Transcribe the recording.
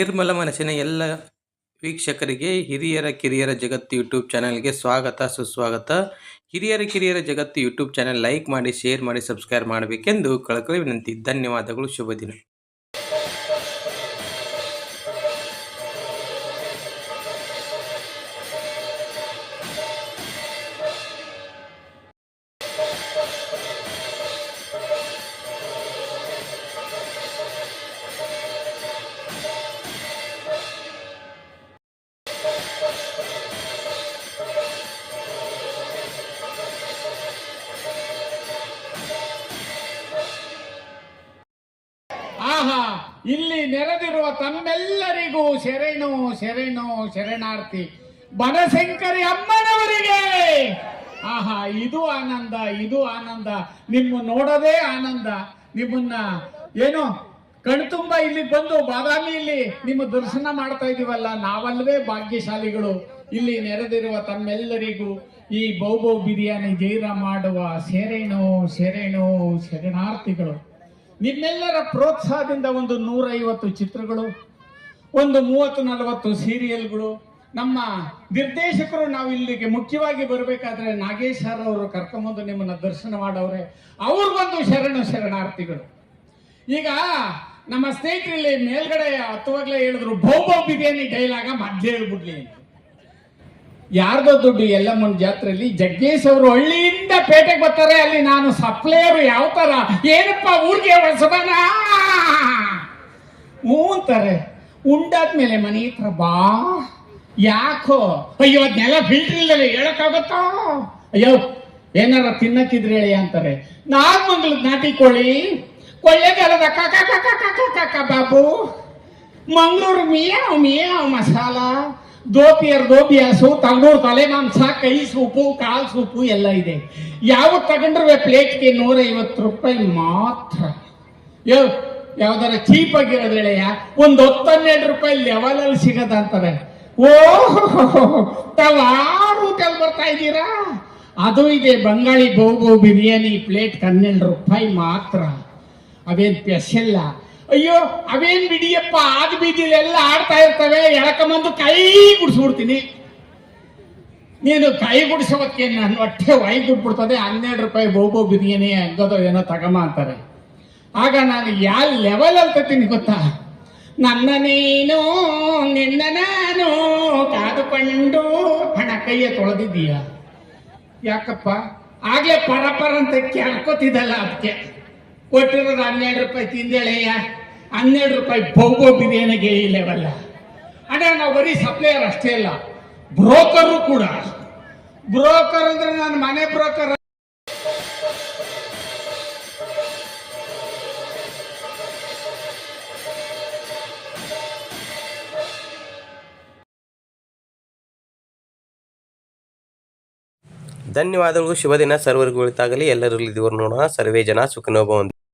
ನಿರ್ಮಲ ಮನಸ್ಸಿನ ಎಲ್ಲ ವೀಕ್ಷಕರಿಗೆ ಹಿರಿಯರ ಕಿರಿಯರ ಜಗತ್ತು ಯೂಟ್ಯೂಬ್ ಚಾನಲ್ಗೆ ಸ್ವಾಗತ ಸುಸ್ವಾಗತ. ಹಿರಿಯರ ಕಿರಿಯರ ಜಗತ್ತು ಯೂಟ್ಯೂಬ್ ಚಾನಲ್ ಲೈಕ್ ಮಾಡಿ, ಶೇರ್ ಮಾಡಿ, ಸಬ್ಸ್ಕ್ರೈಬ್ ಮಾಡಬೇಕೆಂದು ಕಳಕಳಿ ವಿನಂತಿ. ಧನ್ಯವಾದಗಳು. ಶುಭ ದಿನ. ಆಹಾ, ಇಲ್ಲಿ ನೆರೆದಿರುವ ತಮ್ಮೆಲ್ಲರಿಗೂ ಶರಣು ಶರಣು ಶರಣಾರ್ಥಿ ಬನಶಂಕರಿ ಅಮ್ಮನವರಿಗೆ. ಆಹಾ, ಇದು ಆನಂದ, ಇದು ಆನಂದ. ನಿಮ್ಮ ನೋಡೋದೇ ಆನಂದ. ನಿಮ್ಮನ್ನ ಏನು ಕಣ್ತುಂಬ ಇಲ್ಲಿ ಬಂದು ಬಾದಾಮಿಯಲ್ಲಿ ನಿಮ್ಮ ದರ್ಶನ ಮಾಡ್ತಾ ಇದೀವಲ್ಲ, ನಾವಲ್ವೇ ಭಾಗ್ಯಶಾಲಿಗಳು. ಇಲ್ಲಿ ನೆರೆದಿರುವ ತಮ್ಮೆಲ್ಲರಿಗೂ ಈ ಬೌಬೌ ಬಿರಿಯಾನಿ ಜೈರ ಮಾಡುವ ಶರಣು ಶರಣು ಶರಣಾರ್ಥಿಗಳು. ನಿಮ್ಮೆಲ್ಲರ ಪ್ರೋತ್ಸಾಹದಿಂದ ಒಂದು 150 ಚಿತ್ರಗಳು, ಒಂದು 30-40 ಸೀರಿಯಲ್ಗಳು. ನಮ್ಮ ನಿರ್ದೇಶಕರು ನಾವು ಇಲ್ಲಿಗೆ ಮುಖ್ಯವಾಗಿ ಬರಬೇಕಾದ್ರೆ ನಾಗೇಶ್ ಸರ್ ಅವರು ಕರ್ಕೊಂಬಂದು ನಿಮ್ಮನ್ನ ದರ್ಶನ ಮಾಡವ್ರೆ. ಅವ್ರಿಗೊಂದು ಶರಣು ಶರಣಾರ್ಥಿಗಳು. ಈಗ ನಮ್ಮ ಸ್ನೇಹಿತರಲ್ಲಿ ಮೇಲ್ಗಡೆ ಹತ್ತುವಾಗ್ಲೇ ಹೇಳಿದ್ರು ಬೌಬೌ ಬಿರಿಯಾನಿ ಡೈಲಾಗ ಮಧ್ಯೆ ಹೇಳ್ಬಿಡ್ಲಿ ಅಂತ. ಯಾರ್ದೋ ದುಡ್ಡು ಎಲ್ಲಮ್ಮನ ಜಾತ್ರೆಯಲ್ಲಿ ಜಗ್ಗೇಶ್ ಅವರು ಹಳ್ಳಿಯಿಂದ ಪೇಟೆಗೆ ಬರ್ತಾರೆ. ಅಲ್ಲಿ ನಾನು ಸಪ್ಲೈಯರು ಯಾವ ತರ, ಏನಪ್ಪ ಊರಿಗೆ ಹೊಸಬನ ಹ್ಞೂ ಅಂತಾರೆ. ಉಂಡಾದ್ಮೇಲೆ ಮನೆ ಹತ್ರ ಬಾ, ಯಾಕೋ ಅಯ್ಯೋ ಅದನ್ನೆಲ್ಲ ಫಿಲ್ಟರ್ ಇಲ್ಲದೆ ಹೇಳಕ್ಕಾಗತ್ತೋ, ಅಯ್ಯೋ ಏನಾರ ತಿನ್ನಕ್ಕಿದ್ರೆ ಹೇಳಿ ಅಂತಾರೆ. ನಾಗಮಂಗಲದ ನಾಟಿ ಕೋಳಿ, ಕೊಳ್ಳೆಗಾಲದ ಕಕ್ಕ ಬಾಬು, ಮಂಗಳೂರು ಮಿಯಾವ್ ಮಿಯಾವ್ ಮಸಾಲ, ದೋಪಿಯರ್ ದೋಬಿಯಾಸು, ತಂಗೂರು ತಲೆ ಮಾಂಸ, ಕೈ ಸೂಪು, ಕಾಲ್ ಸೂಪು ಎಲ್ಲ ಇದೆ. ಯಾವ ತಗೊಂಡ್ರೆ ಪ್ಲೇಟ್ಗೆ 150 ರೂಪಾಯಿ ಮಾತ್ರ. ಯಾವ್ದಾರ ಚೀಪ್ ಆಗಿರೋದ್ರೆಳೆಯ ಒಂದು 10-12 ರೂಪಾಯಿ ಲೆವೆಲಲ್ಲಿ ಸಿಗದ ಅಂತಾರೆ. ತಾವ್ ಆ ರೂಟಲ್ಲಿ ಬರ್ತಾ ಇದ್ದೀರಾ? ಅದು ಇದೆ ಬಂಗಾಳಿ ಬೌಬೌ ಬಿರಿಯಾನಿ ಪ್ಲೇಟ್ 12 ರೂಪಾಯಿ ಮಾತ್ರ. ಅವೇನ್ ಸ್ಪೆಷಲ್ಲ. ಅಯ್ಯೋ ಅವೇನ್ ಬಿಡಿಯಪ್ಪ, ಆದ ಬೀದಿಲೆಲ್ಲ ಆಡ್ತಾ ಇರ್ತವೆ, ಎಳಕಂಬಂದು ಕೈ ಗುಡಿಸ್ಬಿಡ್ತೀನಿ. ನೀನು ಕೈ ಗುಡಿಸೋದಕ್ಕೆ ನನ್ನ ಹೊಟ್ಟೆ ಬಿಡ್ತದೆ. 12 ರೂಪಾಯಿ ಬೌಬೌ ಬಿರಿಯಾನಿ ಹಂಗದೋ ಏನೋ ತಗಮ ಅಂತಾರೆ. ಆಗ ನಾನು ಯಾವ ಲೆವೆಲ್ ಅಂತ ತರ್ತೀನಿ ಗೊತ್ತಾ? ನನ್ನ ನೀನು ನಿನ್ನ ನಾನು ಕಾದುಕೊಂಡು ಹಣ ಕೈಯ ತೊಳೆದಿದ್ದೀಯ. ಯಾಕಪ್ಪ ಆಗ್ಲೇ ಪರಪರ ಅಂತ ಕೇಳ್ಕೊತಿದ್ದಲ್ಲ, ಅದಕ್ಕೆ ಕೊಟ್ಟಿರೋದು 12 ರೂಪಾಯಿ ತಿಂದೇಳೆಯ. 12 ರೂಪಾಯಿ ಬೌಬೌ ಬಿರಿಯಾನಿಗೆ ಈ ಲೆವೆಲ್ಲ. ಅಣ್ಣ ನಾವು ಬರೀ ಸಪ್ಲೈಯರ್ ಅಷ್ಟೇ ಅಲ್ಲ, ಬ್ರೋಕರು ಕೂಡ. ಬ್ರೋಕರ್ ಅಂದ್ರೆ ನಾನು ಮನೆ ಬ್ರೋಕರ್. ಧನ್ಯವಾದಗಳು. ಶುಭ ದಿನ. ಸರ್ವರಿಗೂ ಒಳಿತಾಗಲಿ. ಎಲ್ಲರಲ್ಲಿ ದೇವರು ನೋಡೋಣ. ಸರ್ವೇ ಜನ ಸುಖಿನೋ ಭವಂತು.